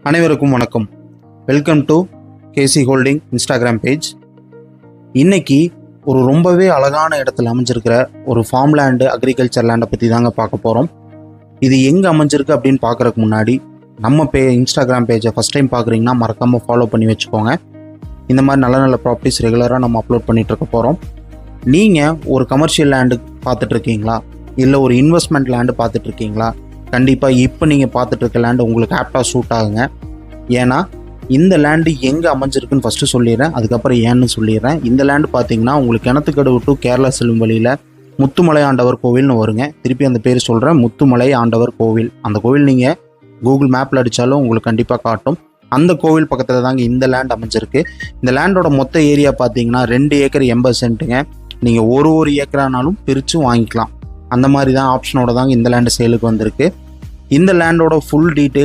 அனைவருக்கும் வணக்கம். Welcome to KC holding Instagram page. இன்னைக்கு ஒரு ரொம்பவே அழகான இடத்துல அமைஞ்சிருக்கிற ஒரு ஃபார்ம் லேண்டு, அக்ரிகல்ச்சர் லேண்டை பற்றி தாங்க பார்க்க போகிறோம். இது எங்கே அமைஞ்சிருக்கு அப்படின்னு பார்க்குறதுக்கு முன்னாடி நம்ம இன்ஸ்டாகிராம் பேஜை ஃபஸ்ட் டைம் பார்க்குறீங்கன்னா மறக்காமல் ஃபாலோ பண்ணி வச்சுக்கோங்க. இந்த மாதிரி நல்ல நல்ல ப்ராப்பர்ட்டிஸ் ரெகுலராக நம்ம அப்லோட் பண்ணிகிட்ருக்க போகிறோம். நீங்கள் ஒரு கமர்ஷியல் லேண்டு பார்த்துட்ருக்கீங்களா, இல்லை ஒரு இன்வெஸ்ட்மெண்ட் லேண்டு பார்த்துட்ருக்கீங்களா, கண்டிப்பாக இப்போ நீங்கள் பார்த்துட்ருக்க லேண்டு உங்களுக்கு ஆப்டாக சூட் ஆகுங்க. ஏன்னா இந்த லேண்டு எங்கே அமைஞ்சிருக்குன்னு ஃபஸ்ட்டு சொல்லிடுறேன், அதுக்கப்புறம் ஏன்னு சொல்லிடுறேன். இந்த லேண்டு பார்த்தீங்கன்னா உங்களுக்கு கிணத்துக்கடவு டு கேரளா செல்லும் வழியில் முத்துமலை ஆண்டவர் கோவில்னு வருங்க. திருப்பி அந்த பேர் சொல்கிறேன், முத்துமலை ஆண்டவர் கோவில். அந்த கோவில் நீங்கள் கூகுள் மேப்பில் அடித்தாலும் உங்களுக்கு கண்டிப்பாக காட்டும். அந்த கோவில் பக்கத்தில் தாங்க இந்த லேண்ட் அமைஞ்சிருக்கு. இந்த லேண்டோட மொத்த ஏரியா பார்த்தீங்கன்னா 2 ஏக்கர் 80 சென்ட்டுங்க. நீங்கள் ஒரு ஏக்கரானாலும் பிரித்து வாங்கிக்கலாம். அந்த மாதிரி தான் ஆப்ஷனோட தாங்க இந்த லேண்டு சேலுக்கு வந்திருக்கு. இந்த லேண்டோட ஃபுல் டீட்டெயில்ஸ்